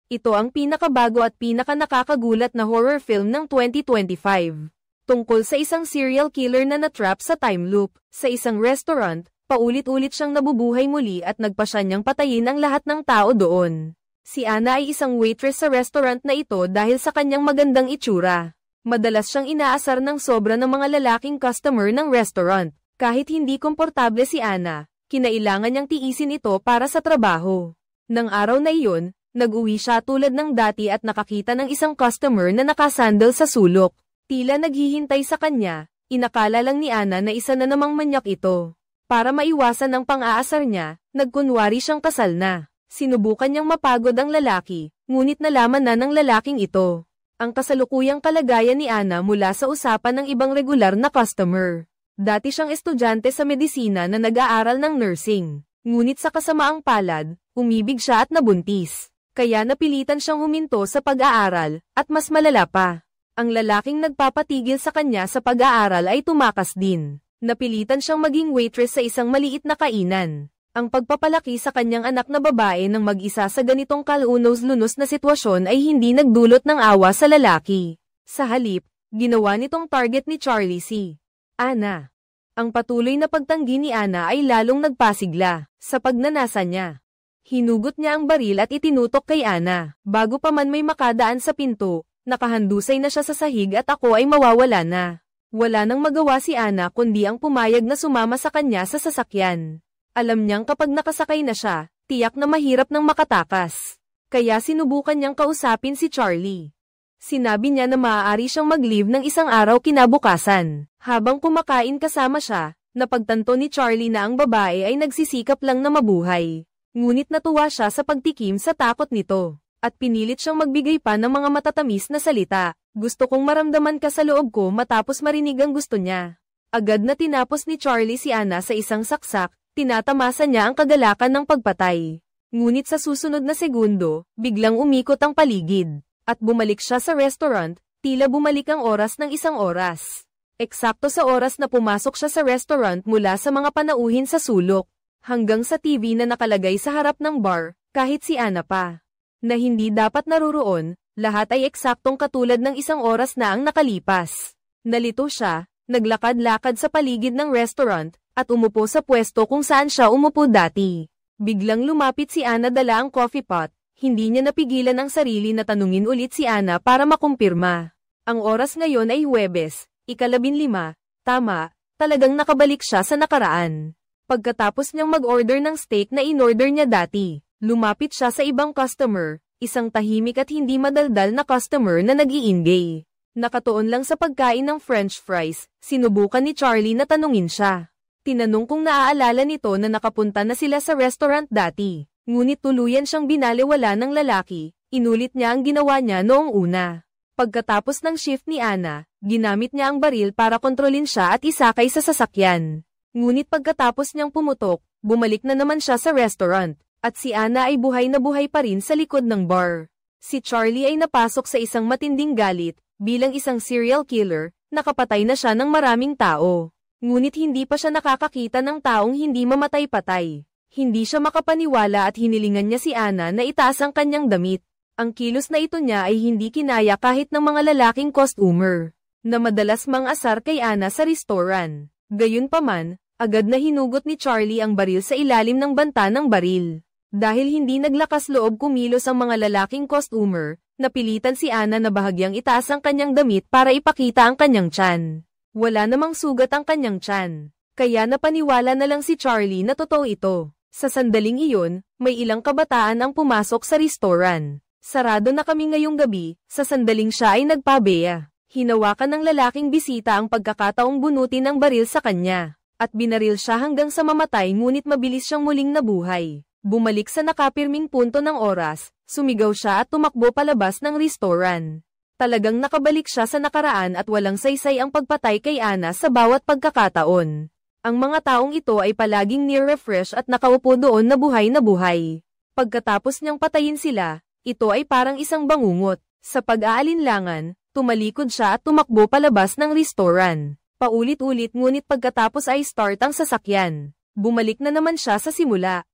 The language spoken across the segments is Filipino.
Ito ang pinakabago at pinakanakakagulat na horror film ng 2025. Tungkol sa isang serial killer na natrap sa time loop, sa isang restaurant, paulit-ulit siyang nabubuhay muli at nagpasya niyang patayin ang lahat ng tao doon. Si Anna ay isang waitress sa restaurant na ito dahil sa kanyang magandang itsura. Madalas siyang inaasar ng sobra ng mga lalaking customer ng restaurant. Kahit hindi komportable si Anna, kinailangan niyang tiisin ito para sa trabaho. Nang araw na iyon, nag-uwi siya tulad ng dati at nakakita ng isang customer na nakasandal sa sulok. Tila naghihintay sa kanya, inakala lang ni Anna na isa na namang manyak ito. Para maiwasan ang pang-aasar niya, nagkunwari siyang kasal na. Sinubukan niyang mapagod ang lalaki, ngunit nalaman na ng lalaking ito ang kasalukuyang kalagayan ni Anna mula sa usapan ng ibang regular na customer. Dati siyang estudyante sa medisina na nag-aaral ng nursing. Ngunit sa kasamaang palad, umibig siya at nabuntis. Kaya napilitan siyang huminto sa pag-aaral, at mas malala pa. Ang lalaking nagpapatigil sa kanya sa pag-aaral ay tumakas din. Napilitan siyang maging waitress sa isang maliit na kainan. Ang pagpapalaki sa kanyang anak na babae ng mag-isa sa ganitong kalunos-lunos na sitwasyon ay hindi nagdulot ng awa sa lalaki. Sa halip, ginawa nitong target ni Charlie si Anna. Ang patuloy na pagtanggi ni Anna ay lalong nagpasigla sa pagnanasa niya. Hinugot niya ang baril at itinutok kay Anna. Bago pa man may makadaan sa pinto, nakahandusay na siya sa sahig at ako ay mawawala na. Wala nang magawa si Anna kundi ang pumayag na sumama sa kanya sa sasakyan. Alam niyang kapag nakasakay na siya, tiyak na mahirap nang makatakas. Kaya sinubukan niyang kausapin si Charlie. Sinabi niya na maaari siyang mag-leave ng isang araw kinabukasan. Habang kumakain kasama siya, napagtanto ni Charlie na ang babae ay nagsisikap lang na mabuhay. Ngunit natuwa siya sa pagtikim sa takot nito, at pinilit siyang magbigay pa ng mga matatamis na salita. Gusto kong maramdaman ka sa loob ko matapos marinig ang gusto niya. Agad na tinapos ni Charlie si Anna sa isang saksak, tinatamasa niya ang kagalakan ng pagpatay. Ngunit sa susunod na segundo, biglang umikot ang paligid, at bumalik siya sa restaurant, tila bumalik ang oras ng isang oras. Eksakto sa oras na pumasok siya sa restaurant mula sa mga panauhin sa sulok. Hanggang sa TV na nakalagay sa harap ng bar, kahit si Anna pa, na hindi dapat naruroon, lahat ay eksaktong katulad ng isang oras na ang nakalipas. Nalito siya, naglakad-lakad sa paligid ng restaurant, at umupo sa pwesto kung saan siya umupo dati. Biglang lumapit si Anna dala ang coffee pot, hindi niya napigilan ang sarili na tanungin ulit si Anna para makumpirma. Ang oras ngayon ay Huwebes, ika-15, tama, talagang nakabalik siya sa nakaraan. Pagkatapos niyang mag-order ng steak na in-order niya dati, lumapit siya sa ibang customer, isang tahimik at hindi madaldal na customer na nag-iingay. Nakatuon lang sa pagkain ng french fries, sinubukan ni Charlie na tanungin siya. Tinanong kung naaalala nito na nakapunta na sila sa restaurant dati, ngunit tuluyan siyang binaliwala ng lalaki, inulit niya ang ginawa niya noong una. Pagkatapos ng shift ni Anna, ginamit niya ang baril para kontrolin siya at isakay sa sasakyan. Ngunit pagkatapos niyang pumutok, bumalik na naman siya sa restaurant, at si Anna ay buhay na buhay pa rin sa likod ng bar. Si Charlie ay napasok sa isang matinding galit, bilang isang serial killer, nakapatay na siya ng maraming tao. Ngunit hindi pa siya nakakakita ng taong hindi mamatay-patay. Hindi siya makapaniwala at hinilingan niya si Anna na itaas ang kanyang damit. Ang kilos na ito niya ay hindi kinaya kahit ng mga lalaking customer, na madalas mang-asar kay Anna sa restaurant. Gayunpaman, agad na hinugot ni Charlie ang baril sa ilalim ng banta ng baril. Dahil hindi naglakas loob kumilos ang mga lalaking customer, napilitan si Anna na bahagyang itaas ang kanyang damit para ipakita ang kanyang tiyan. Wala namang sugat ang kanyang tiyan, kaya napaniwala na lang si Charlie na totoo ito. Sa sandaling iyon, may ilang kabataan ang pumasok sa restaurant. Sarado na kami ngayong gabi, sa sandaling siya ay nagpabeya. Hinawakan ng lalaking bisita ang pagkakataong bunutin ang baril sa kanya, at binaril siya hanggang sa mamatay ngunit mabilis siyang muling nabuhay. Bumalik sa nakapirming punto ng oras, sumigaw siya at tumakbo palabas ng restaurant. Talagang nakabalik siya sa nakaraan at walang saysay ang pagpatay kay Anna sa bawat pagkakataon. Ang mga taong ito ay palaging near-refresh at nakaupo doon na buhay. Pagkatapos niyang patayin sila, ito ay parang isang bangungot. Sa pag-aalinlangan, tumalikod siya at tumakbo palabas ng restaurant. Paulit-ulit ngunit pagkatapos ay start ang sasakyan. Bumalik na naman siya sa simula.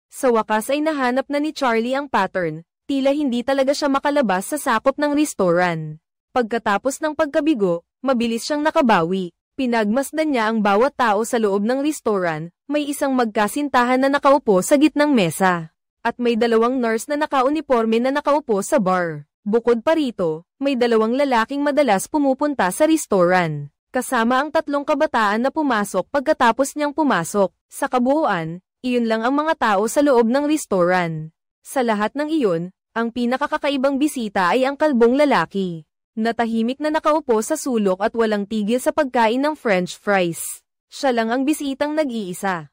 Sa wakas ay nahanap na ni Charlie ang pattern, Tila hindi talaga siya makalabas sa sakop ng restoran. Pagkatapos ng pagkabigo, mabilis siyang nakabawi. Pinagmasdan niya ang bawat tao sa loob ng restoran, may isang magkasintahan na nakaupo sa gitnang mesa. At may dalawang nurse na nakauniporme na nakaupo sa bar. Bukod pa rito, may dalawang lalaking madalas pumupunta sa restoran. Kasama ang 3 kabataan na pumasok pagkatapos niyang pumasok. Sa kabuuan, iyon lang ang mga tao sa loob ng restoran. Sa lahat ng iyon, ang pinakakakaibang bisita ay ang kalbong lalaki. Natahimik na nakaupo sa sulok at walang tigil sa pagkain ng French fries. Siya lang ang bisitang nag-iisa.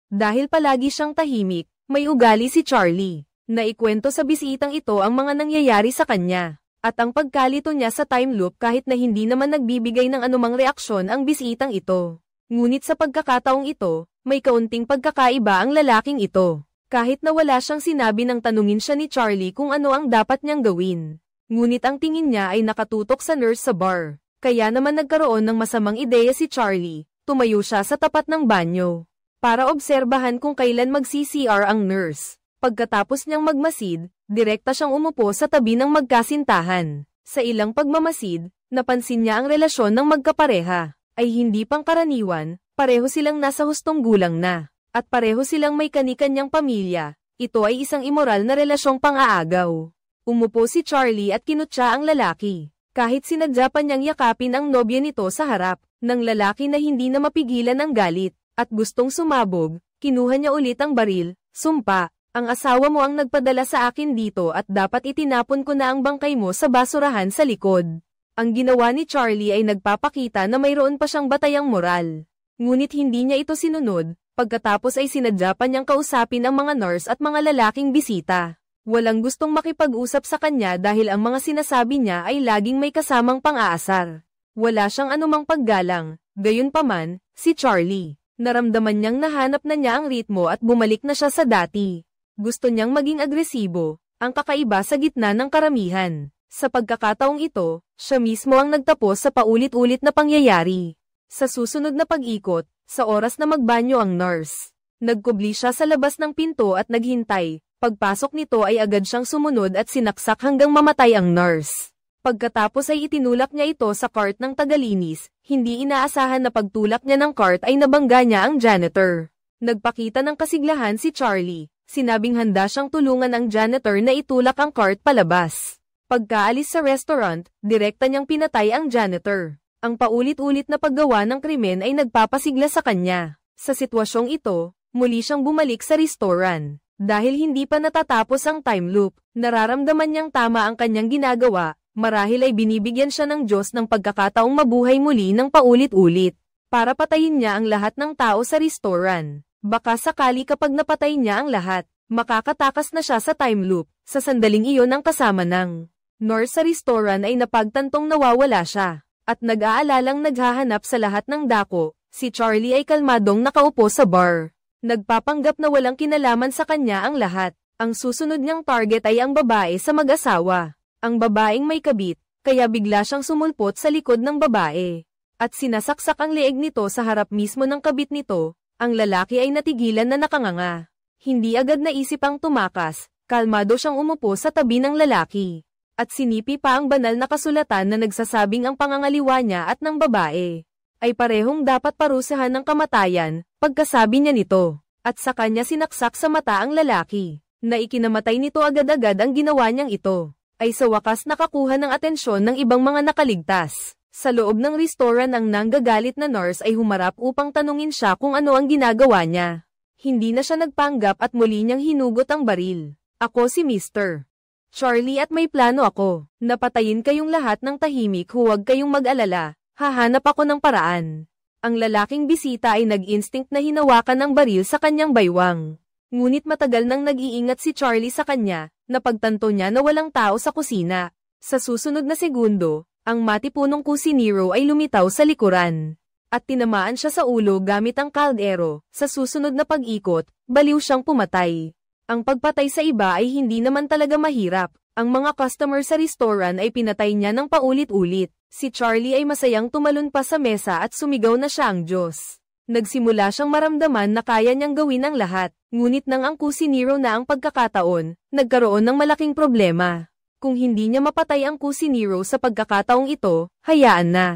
Dahil palagi siyang tahimik, may ugali si Charlie. Naikwento sa bisitang ito ang mga nangyayari sa kanya. At ang pagkalito niya sa time loop kahit na hindi naman nagbibigay ng anumang reaksyon ang bisitang ito. Ngunit sa pagkakataong ito, may kaunting pagkakaiba ang lalaking ito. Kahit na wala siyang sinabi nang tanungin siya ni Charlie kung ano ang dapat niyang gawin. Ngunit ang tingin niya ay nakatutok sa nurse sa bar. Kaya naman nagkaroon ng masamang ideya si Charlie. Tumayo siya sa tapat ng banyo. Para obserbahan kung kailan mag-CCR ang nurse. Pagkatapos niyang magmasid, direkta siyang umupo sa tabi ng magkasintahan. Sa ilang pagmamasid, napansin niya ang relasyon ng magkapareha. Ay hindi pangkaraniwan, pareho silang nasa hustong gulang na. At pareho silang may kani-kanyang pamilya. Ito ay isang immoral na relasyong pang-aagaw. Umupo si Charlie at kinutya ang lalaki. Kahit sinadya pa niyang yakapin ang nobya nito sa harap ng lalaki na hindi na mapigilan ng galit. At gustong sumabog, kinuha niya ulit ang baril. Sumpa. Ang asawa mo ang nagpadala sa akin dito at dapat itinapon ko na ang bangkay mo sa basurahan sa likod. Ang ginawa ni Charlie ay nagpapakita na mayroon pa siyang batayang moral. Ngunit hindi niya ito sinunod, pagkatapos ay sinadya pa niyang kausapin ang mga nurse at mga lalaking bisita. Walang gustong makipag-usap sa kanya dahil ang mga sinasabi niya ay laging may kasamang pang-aasar. Wala siyang anumang paggalang, gayunpaman, si Charlie. Naramdaman niyang nahanap na niya ang ritmo at bumalik na siya sa dati. Gusto niyang maging agresibo, ang kakaiba sa gitna ng karamihan. Sa pagkakataong ito, siya mismo ang nagtapos sa paulit-ulit na pangyayari. Sa susunod na pag-ikot, sa oras na magbanyo ang nurse, nagkubli siya sa labas ng pinto at naghintay. Pagpasok nito ay agad siyang sumunod at sinaksak hanggang mamatay ang nurse. Pagkatapos ay itinulak niya ito sa cart ng tagalinis, hindi inaasahan na pagtulak niya ng cart ay nabangga niya ang janitor. Nagpakita ng kasiglahan si Charlie. Sinabing handa siyang tulungan ang janitor na itulak ang cart palabas. Pagkaalis sa restaurant, direkta niyang pinatay ang janitor. Ang paulit-ulit na paggawa ng krimen ay nagpapasigla sa kanya. Sa sitwasyong ito, muli siyang bumalik sa restoran. Dahil hindi pa natatapos ang time loop, nararamdaman niyang tama ang kanyang ginagawa, marahil ay binibigyan siya ng Diyos ng pagkakataong mabuhay muli ng paulit-ulit. Para patayin niya ang lahat ng tao sa restoran. Baka sakali kapag napatay niya ang lahat, makakatakas na siya sa time loop. Sa sandaling iyon ang kasama ng nurse sa restoran ay napagtantong nawawala siya. At nag-aalalang naghahanap sa lahat ng dako, si Charlie ay kalmadong nakaupo sa bar. Nagpapanggap na walang kinalaman sa kanya ang lahat. Ang susunod niyang target ay ang babae sa mag-asawa. Ang babaeng may kabit, kaya bigla siyang sumulpot sa likod ng babae. At sinasaksak ang leeg nito sa harap mismo ng kabit nito. Ang lalaki ay natigilan na nakanganga. Hindi agad naisip ang tumakas, kalmado siyang umupo sa tabi ng lalaki. At sinipi pa ang banal na kasulatan na nagsasabing ang pangangaliwa niya at ng babae ay parehong dapat parusahan ng kamatayan, pagkasabi niya nito. At sa kanya sinaksak sa mata ang lalaki, na ikinamatay nito agad-agad ang ginawa niyang ito. Ay sa wakas nakakuha ng atensyon ng ibang mga nakaligtas. Sa loob ng restoran ang nanggagalit na nurse ay humarap upang tanungin siya kung ano ang ginagawa niya. Hindi na siya nagpanggap at muli niyang hinugot ang baril. Ako si Mr. Charlie at may plano ako. Napatayin kayong lahat ng tahimik, huwag kayong mag-alala. Hahanap ako ng paraan. Ang lalaking bisita ay nag-instinct na hinawakan ng baril sa kanyang baywang. Ngunit matagal nang nag-iingat si Charlie sa kanya, napagtanto niya na walang tao sa kusina. Sa susunod na segundo, ang matipunong kusinero ay lumitaw sa likuran. At tinamaan siya sa ulo gamit ang kaldero. Sa susunod na pag-ikot, baliw siyang pumatay. Ang pagpatay sa iba ay hindi naman talaga mahirap. Ang mga customer sa restoran ay pinatay niya ng paulit-ulit. Si Charlie ay masayang tumalon pa sa mesa at sumigaw na siya ang Diyos. Nagsimula siyang maramdaman na kaya niyang gawin ang lahat, ngunit nang ang Kusiniro na ang pagkakataon, nagkaroon ng malaking problema. Kung hindi niya mapatay ang Kusiniro sa pagkakataong ito, hayaan na.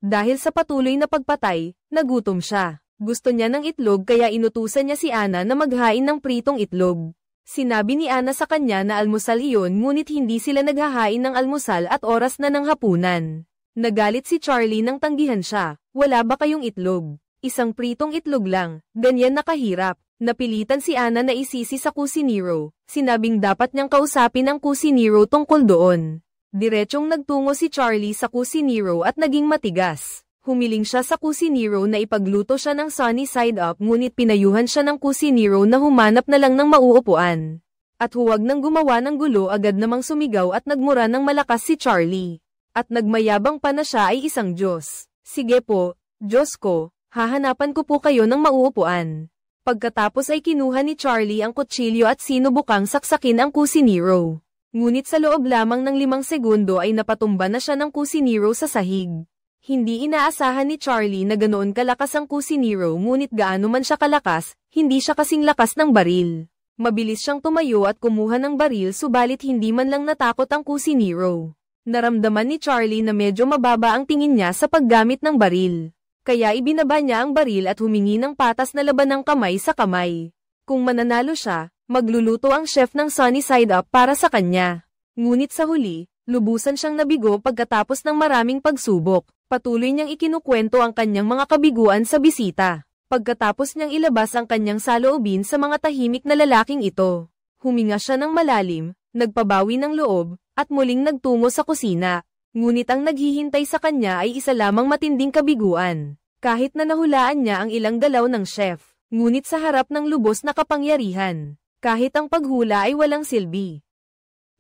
Dahil sa patuloy na pagpatay, nagutom siya. Gusto niya ng itlog kaya inutusan niya si Ana na maghain ng pritong itlog. Sinabi ni Ana sa kanya na almusal iyon ngunit hindi sila naghahain ng almusal at oras na ng hapunan. Nagalit si Charlie nang tanggihan siya, wala ba kayong itlog? Isang pritong itlog lang, ganyan nakahirap. Napilitan si Ana na isisi sa Kusiniro, sinabing dapat niyang kausapin ang Kusiniro tungkol doon. Diretsyong nagtungo si Charlie sa Kusiniro at naging matigas. Humiling siya sa Kusiniro na ipagluto siya ng sunny side up ngunit pinayuhan siya ng Kusiniro na humanap na lang ng mauupuan. At huwag nang gumawa ng gulo agad namang sumigaw at nagmura ng malakas si Charlie. At nagmayabang pa na siya ay isang Diyos. Sige po, Diyos ko. Hahanapan ko po kayo ng mauupuan. Pagkatapos ay kinuha ni Charlie ang kutsilyo at sinubukang saksakin ang Kusiniro. Ngunit sa loob lamang ng 5 segundo ay napatumba na siya ng Kusiniro sa sahig. Hindi inaasahan ni Charlie na ganoon kalakas ang Kusiniro ngunit gaano man siya kalakas, hindi siya kasing lakas ng baril. Mabilis siyang tumayo at kumuha ng baril subalit hindi man lang natakot ang Kusiniro. Naramdaman ni Charlie na medyo mababa ang tingin niya sa paggamit ng baril. Kaya ibinaba niya ang baril at humingi ng patas na laban ng kamay sa kamay. Kung mananalo siya, magluluto ang chef ng sunny side up para sa kanya. Ngunit sa huli, lubusan siyang nabigo pagkatapos ng maraming pagsubok. Patuloy niyang ikinukwento ang kanyang mga kabiguan sa bisita. Pagkatapos niyang ilabas ang kanyang saloobin sa mga tahimik na lalaking ito. Huminga siya ng malalim, nagpabawi ng loob, at muling nagtungo sa kusina. Ngunit ang naghihintay sa kanya ay isa lamang matinding kabiguan. Kahit na nahulaan niya ang ilang galaw ng chef, ngunit sa harap ng lubos na kapangyarihan, kahit ang paghula ay walang silbi.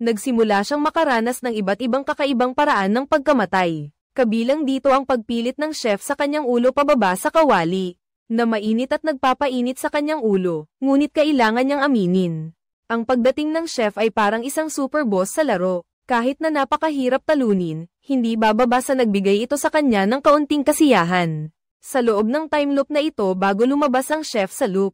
Nagsimula siyang makaranas ng iba't ibang kakaibang paraan ng pagkamatay. Kabilang dito ang pagpilit ng chef sa kanyang ulo pababa sa kawali, na mainit at nagpapainit sa kanyang ulo, ngunit kailangan niyang aminin. Ang pagdating ng chef ay parang isang super boss sa laro. Kahit na napakahirap talunin, hindi bababa sa nagbigay ito sa kanya ng kaunting kasiyahan. Sa loob ng time loop na ito bago lumabas ang chef sa loop.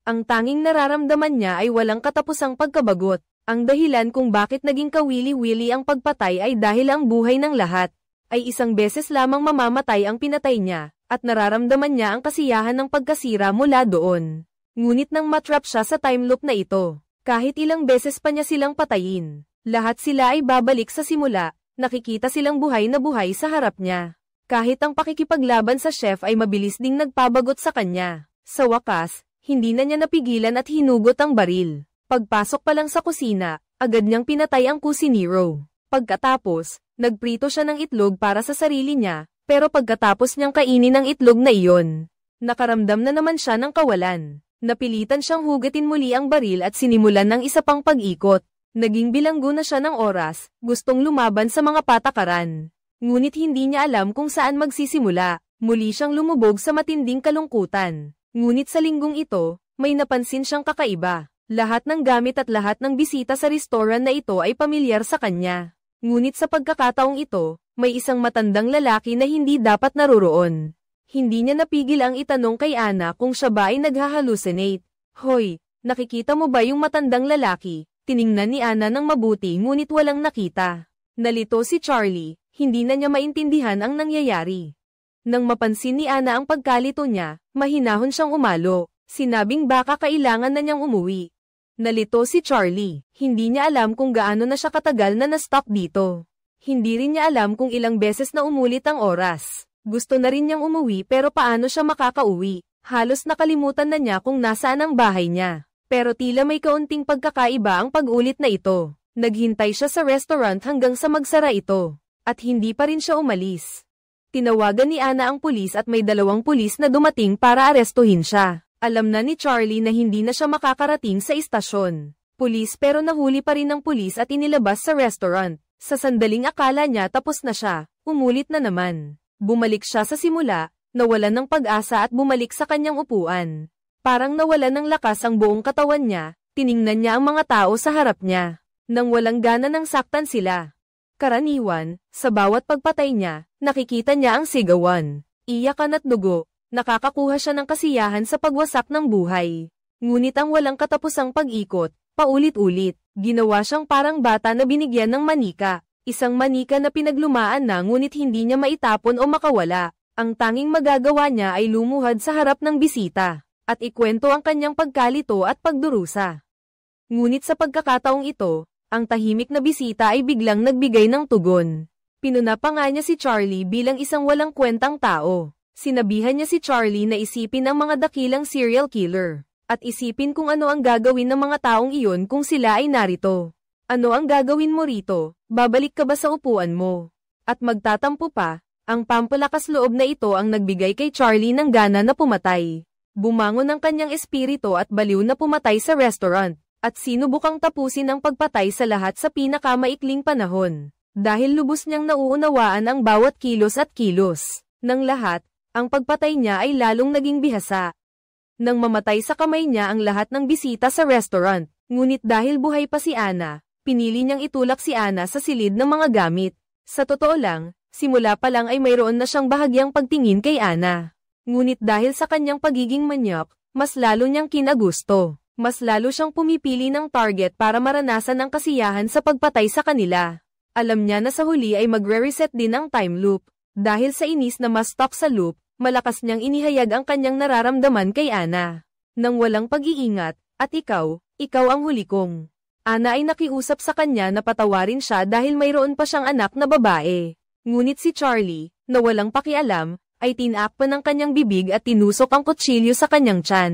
Ang tanging nararamdaman niya ay walang katapusang pagkabagot. Ang dahilan kung bakit naging kawili-wili ang pagpatay ay dahil ang buhay ng lahat ay isang beses lamang mamamatay ang pinatay niya, at nararamdaman niya ang kasiyahan ng pagkasira mula doon. Ngunit nang matrap siya sa time loop na ito, kahit ilang beses pa niya silang patayin. Lahat sila ay babalik sa simula, nakikita silang buhay na buhay sa harap niya. Kahit ang pakikipaglaban sa chef ay mabilis ding nagpabagot sa kanya. Sa wakas, hindi na niya napigilan at hinugot ang baril. Pagpasok pa lang sa kusina, agad niyang pinatay ang Kusiniro. Pagkatapos, nagprito siya ng itlog para sa sarili niya, pero pagkatapos niyang kainin ang itlog na iyon, nakaramdam na naman siya ng kawalan. Napilitan siyang hugatin muli ang baril at sinimulan ng isa pang pag-ikot. Naging bilanggo na siya ng oras, gustong lumaban sa mga patakaran. Ngunit hindi niya alam kung saan magsisimula, muli siyang lumubog sa matinding kalungkutan. Ngunit sa linggong ito, may napansin siyang kakaiba. Lahat ng gamit at lahat ng bisita sa restoran na ito ay pamilyar sa kanya. Ngunit sa pagkakataong ito, may isang matandang lalaki na hindi dapat naroroon. Hindi niya napigil ang itanong kay Ana kung siya ba ay naghahalucinate. Hoy, nakikita mo ba yung matandang lalaki? Tiningnan ni Ana ng mabuti ngunit walang nakita. Nalito si Charlie, hindi na niya maintindihan ang nangyayari. Nang mapansin ni Ana ang pagkalito niya, mahinahon siyang umalo. Sinabing baka kailangan na niyang umuwi. Nalito si Charlie, hindi niya alam kung gaano na siya katagal na na-stuck dito. Hindi rin niya alam kung ilang beses na umulit ang oras. Gusto na rin niyang umuwi pero paano siya makakauwi? Halos nakalimutan na niya kung nasaan ang bahay niya. Pero tila may kaunting pagkakaiba ang pag-ulit na ito. Naghintay siya sa restaurant hanggang sa magsara ito. At hindi pa rin siya umalis. Tinawagan ni Ana ang pulis at may 2 pulis na dumating para arestuhin siya. Alam na ni Charlie na hindi na siya makakarating sa istasyon. Pulis pero nahuli pa rin ng pulis at inilabas sa restaurant. Sa sandaling akala niya tapos na siya, umulit na naman. Bumalik siya sa simula, nawalan ng pag-asa at bumalik sa kanyang upuan. Parang nawalan ng lakas ang buong katawan niya, tiningnan niya ang mga tao sa harap niya. Nang walang gana nang saktan sila. Karaniwan, sa bawat pagpatay niya, nakikita niya ang sigawan, iyakan at dugo. nakakakuha siya ng kasiyahan sa pagwasak ng buhay. Ngunit ang walang katapusang pag-ikot, paulit-ulit, ginawa siyang parang bata na binigyan ng manika. Isang manika na pinaglumaan na ngunit hindi niya maitapon o makawala. Ang tanging magagawa niya ay lumuhad sa harap ng bisita, at ikwento ang kanyang pagkalito at pagdurusa. Ngunit sa pagkakataong ito, ang tahimik na bisita ay biglang nagbigay ng tugon. Pinuna pa nga niya si Charlie bilang isang walang kwentang tao. Sinabihan niya si Charlie na isipin ang mga dakilang serial killer, at isipin kung ano ang gagawin ng mga taong iyon kung sila ay narito. Ano ang gagawin mo rito? Babalik ka ba sa upuan mo? At magtatampo pa, ang pampalakas loob na ito ang nagbigay kay Charlie ng gana na pumatay. Bumangon ang kanyang espiritu at baliw na pumatay sa restaurant, at sinubukang tapusin ang pagpatay sa lahat sa pinakamaikling panahon. Dahil lubos niyang nauunawaan ang bawat kilos at kilos ng lahat, ang pagpatay niya ay lalong naging bihasa. Nang mamatay sa kamay niya ang lahat ng bisita sa restaurant, ngunit dahil buhay pa si Anna, pinili niyang itulak si Anna sa silid ng mga gamit. Sa totoo lang, simula pa lang ay mayroon na siyang bahagyang pagtingin kay Anna. Ngunit dahil sa kanyang pagiging manyak, mas lalo niyang kinagusto. Mas lalo siyang pumipili ng target para maranasan ang kasiyahan sa pagpatay sa kanila. Alam niya na sa huli ay magre-reset din ang time loop. Dahil sa inis na mas stuck sa loop, malakas niyang inihayag ang kanyang nararamdaman kay Anna. Nang walang pag-iingat, at ikaw ang huli kong. Anna ay nakiusap sa kanya na patawarin siya dahil mayroon pa siyang anak na babae. Ngunit si Charlie, na walang pakialam, ay tinakpan ng kanyang bibig at tinusok ang kutsilyo sa kanyang tiyan.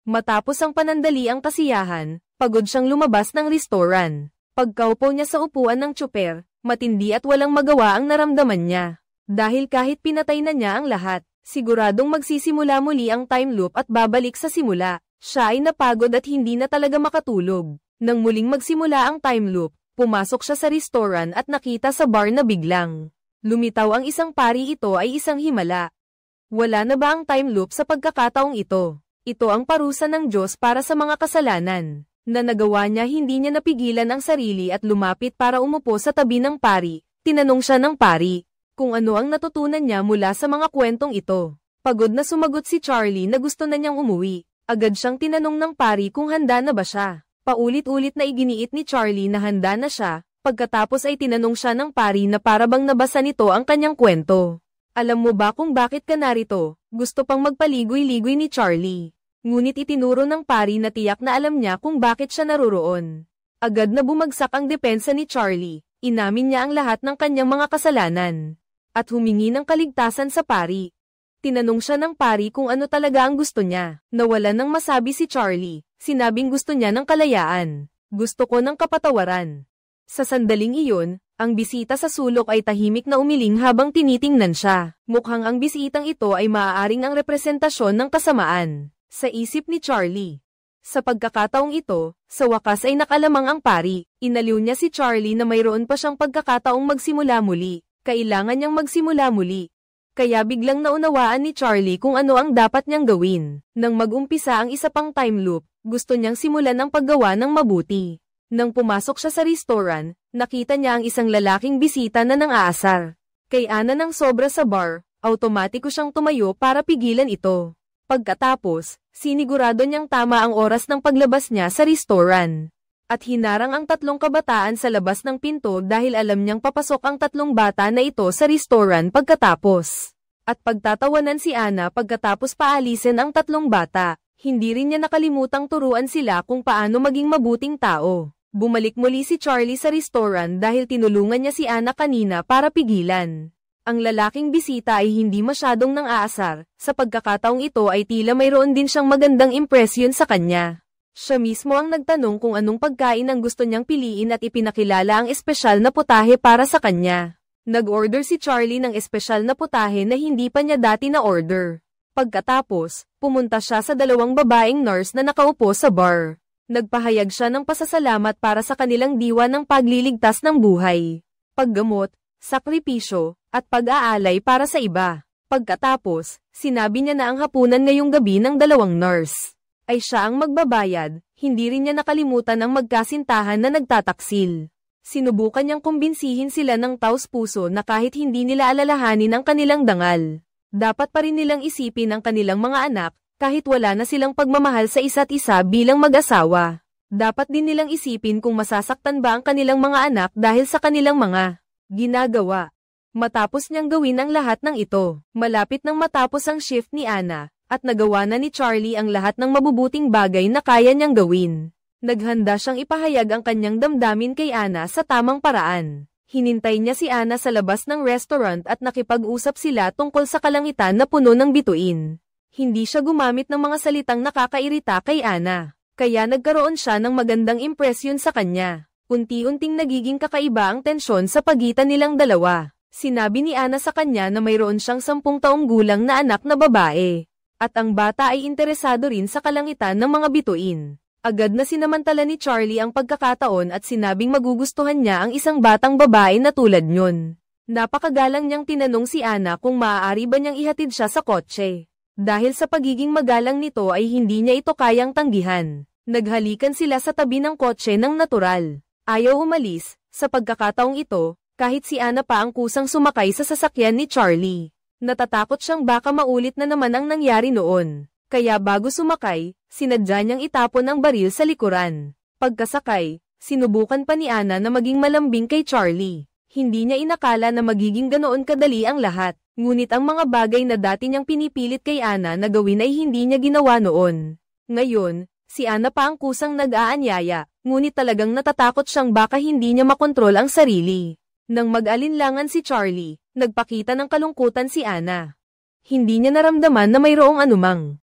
Matapos ang panandali ang kasiyahan, pagod siyang lumabas ng restoran. Pagkaupo niya sa upuan ng tsuper, matindi at walang magawa ang naramdaman niya. Dahil kahit pinatay na niya ang lahat, siguradong magsisimula muli ang time loop at babalik sa simula. Siya ay napagod at hindi na talaga makatulog. Nang muling magsimula ang time loop, pumasok siya sa restoran at nakita sa bar na biglang lumitaw ang isang pari. Ito ay isang himala. Wala na ba ang time loop sa pagkakataong ito? Ito ang parusa ng Diyos para sa mga kasalanan na nagawa niya. Hindi niya napigilan ang sarili at lumapit para umupo sa tabi ng pari. Tinanong siya ng pari kung ano ang natutunan niya mula sa mga kwentong ito. Pagod na sumagot si Charlie na gusto na niyang umuwi. Agad siyang tinanong ng pari kung handa na ba siya. Paulit-ulit na iginiit ni Charlie na handa na siya, pagkatapos ay tinanong siya ng pari na parabang nabasa nito ang kanyang kwento. Alam mo ba kung bakit ka narito? Gusto pang magpaligoy-ligoy ni Charlie. Ngunit itinuro ng pari na tiyak na alam niya kung bakit siya naroroon. Agad na bumagsak ang depensa ni Charlie, inamin niya ang lahat ng kanyang mga kasalanan, at humingi ng kaligtasan sa pari. Tinanong siya ng pari kung ano talaga ang gusto niya. Nawala nang masabi si Charlie. Sinabing gusto niya ng kalayaan. Gusto ko ng kapatawaran. Sa sandaling iyon, ang bisita sa sulok ay tahimik na umiling habang tinitingnan siya. Mukhang ang bisitang ito ay maaaring ang representasyon ng kasamaan, sa isip ni Charlie. Sa pagkakataong ito, sa wakas ay nakalamang ang pari. Inaliw niya si Charlie na mayroon pa siyang pagkakataong magsimula muli. Kailangan niyang magsimula muli. Kaya biglang naunawaan ni Charlie kung ano ang dapat niyang gawin. Nang mag-umpisa ang isa pang time loop, gusto niyang simulan ang paggawa ng mabuti. Nang pumasok siya sa restoran, nakita niya ang isang lalaking bisita na nang-aasar. Kay Anna ng sobra sa bar, automatiko siyang tumayo para pigilan ito. Pagkatapos, sinigurado niyang tama ang oras ng paglabas niya sa restoran. At hinarang ang tatlong kabataan sa labas ng pinto dahil alam niyang papasok ang tatlong bata na ito sa restoran pagkatapos. At pagtatawanan si Anna pagkatapos paalisin ang tatlong bata, hindi rin niya nakalimutang turuan sila kung paano maging mabuting tao. Bumalik muli si Charlie sa restoran dahil tinulungan niya si Anna kanina para pigilan. Ang lalaking bisita ay hindi masyadong nang-aasar, sa pagkakataong ito ay tila mayroon din siyang magandang impresyon sa kanya. Siya mismo ang nagtanong kung anong pagkain ang gusto niyang piliin at ipinakilala ang espesyal na putahe para sa kanya. Nag-order si Charlie ng espesyal na putahe na hindi pa niya dati na-order. Pagkatapos, pumunta siya sa dalawang babaeng nurse na nakaupo sa bar. Nagpahayag siya ng pasasalamat para sa kanilang diwa ng pagliligtas ng buhay, paggamot, sakripisyo, at pag-aalay para sa iba. Pagkatapos, sinabi niya na ang hapunan ngayong gabi ng dalawang nurse ay siya ang magbabayad. Hindi rin niya nakalimutan ang magkasintahan na nagtataksil. Sinubukan niyang kumbinsihin sila ng taos-puso na kahit hindi nila alalahanin ang kanilang dangal, Dapat pa rin nilang isipin ang kanilang mga anak, kahit wala na silang pagmamahal sa isa't isa bilang mag-asawa. Dapat din nilang isipin kung masasaktan ba ang kanilang mga anak dahil sa kanilang mga ginagawa. Matapos niyang gawin ang lahat ng ito, malapit nang matapos ang shift ni Anna, at nagawa na ni Charlie ang lahat ng mabubuting bagay na kaya niyang gawin. Naghanda siyang ipahayag ang kanyang damdamin kay Anna sa tamang paraan. Hinintay niya si Anna sa labas ng restaurant at nakipag-usap sila tungkol sa kalangitan na puno ng bituin. Hindi siya gumamit ng mga salitang nakakairita kay Anna, kaya nagkaroon siya ng magandang impresyon sa kanya. Unti-unting nagiging kakaiba ang tensyon sa pagitan nilang dalawa. Sinabi ni Anna sa kanya na mayroon siyang 10 taong gulang na anak na babae, at ang bata ay interesado rin sa kalangitan ng mga bituin. Agad na sinamantala ni Charlie ang pagkakataon at sinabing magugustuhan niya ang isang batang babae na tulad niyon. Napakagalang niyang tinanong si Anna kung maaari ba niyang ihatid siya sa kotse. Dahil sa pagiging magalang nito ay hindi niya ito kayang tanggihan. Naghalikan sila sa tabi ng kotse ng natural. Ayaw umalis, sa pagkakataong ito, kahit si Anna pa ang kusang sumakay sa sasakyan ni Charlie. Natatakot siyang baka maulit na naman ang nangyari noon. Kaya bago sumakay, sinadya niyang itapon ang baril sa likuran. Pagkasakay, sinubukan pa ni Anna na maging malambing kay Charlie. Hindi niya inakala na magiging ganoon kadali ang lahat. Ngunit ang mga bagay na dati niyang pinipilit kay Anna na gawin ay hindi niya ginawa noon. Ngayon, si Anna pa ang kusang nag-aanyaya, ngunit talagang natatakot siyang baka hindi niya makontrol ang sarili. Nang mag-alinlangan si Charlie, nagpakita ng kalungkutan si Anna. Hindi niya naramdaman na mayroong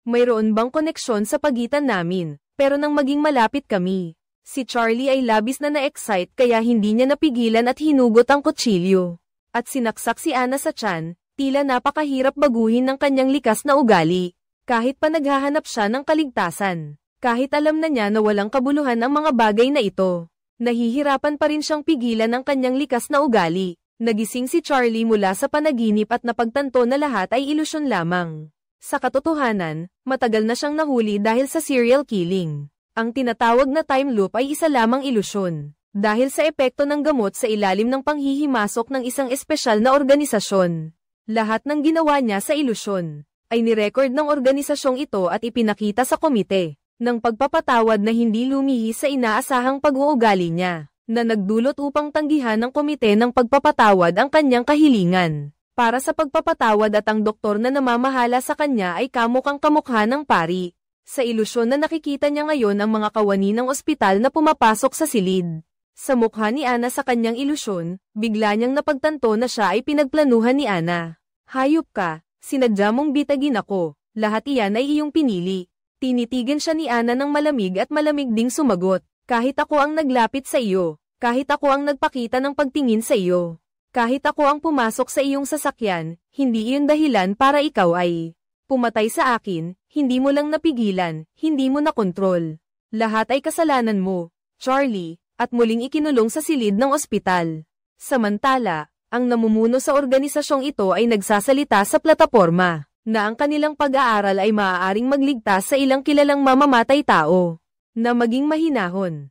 mayroon bang koneksyon sa pagitan namin, pero nang maging malapit kami, si Charlie ay labis na na-excite kaya hindi niya napigilan at hinugot ang kutsilyo. At sinaksak si Anna sa tiyan, tila napakahirap baguhin ng kanyang likas na ugali, kahit pa naghahanap siya ng kaligtasan, kahit alam na niya na walang kabuluhan ang mga bagay na ito. Nahihirapan pa rin siyang pigilan ang kanyang likas na ugali. Nagising si Charlie mula sa panaginip at napagtanto na lahat ay ilusyon lamang. Sa katotohanan, matagal na siyang nahuli dahil sa serial killing. Ang tinatawag na time loop ay isa lamang ilusyon. Dahil sa epekto ng gamot sa ilalim ng panghihimasok ng isang espesyal na organisasyon. Lahat ng ginawa niya sa ilusyon ay nirecord ng organisasyong ito at ipinakita sa komite ng pagpapatawad na hindi lumihis sa inaasahang pag-uugali niya, na nagdulot upang tanggihan ng komite ng pagpapatawad ang kanyang kahilingan. Para sa pagpapatawad at ang doktor na namamahala sa kanya ay kamukhang kamukha ng pari. Sa ilusyon na nakikita niya ngayon ang mga kawani ng ospital na pumapasok sa silid. Sa mukha ni Anna sa kanyang ilusyon, bigla niyang napagtanto na siya ay pinagplanuhan ni Anna. Hayop ka, sinadya mong bitagin ako, lahat iyan ay iyong pinili. Tinitigan siya ni Anna ng malamig at malamig ding sumagot, kahit ako ang naglapit sa iyo, kahit ako ang nagpakita ng pagtingin sa iyo, kahit ako ang pumasok sa iyong sasakyan, hindi iyon dahilan para ikaw ay pumatay sa akin, hindi mo lang napigilan, hindi mo nakontrol. Lahat ay kasalanan mo, Charlie, at muling ikinulong sa silid ng ospital. Samantala, ang namumuno sa organisasyong ito ay nagsasalita sa plataporma na ang kanilang pag-aaral ay maaaring magligtas sa ilang kilalang mamamatay tao, na maging mahinahon,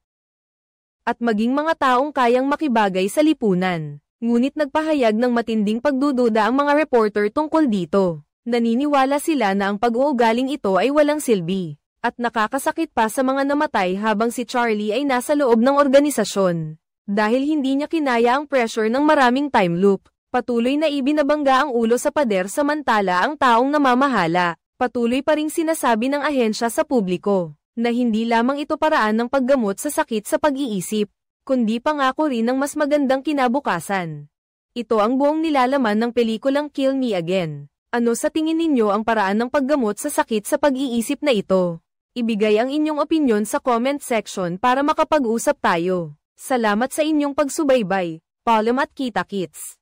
at maging mga taong kayang makibagay sa lipunan. Ngunit nagpahayag ng matinding pagdududa ang mga reporter tungkol dito. Naniniwala sila na ang pag-uugaling ito ay walang silbi, at nakakasakit pa sa mga namatay habang si Charlie ay nasa loob ng organisasyon. Dahil hindi niya kinaya ang pressure ng maraming time loop. Patuloy na ibinabangga ang ulo sa pader samantala ang taong namamahala. Patuloy pa ring sinasabi ng ahensya sa publiko na hindi lamang ito paraan ng paggamot sa sakit sa pag-iisip, kundi pangako rin ng mas magandang kinabukasan. Ito ang buong nilalaman ng pelikulang Kill Me Again. Ano sa tingin ninyo ang paraan ng paggamot sa sakit sa pag-iisip na ito? Ibigay ang inyong opinyon sa comment section para makapag-usap tayo. Salamat sa inyong pagsubaybay. Paalam at kita-kits!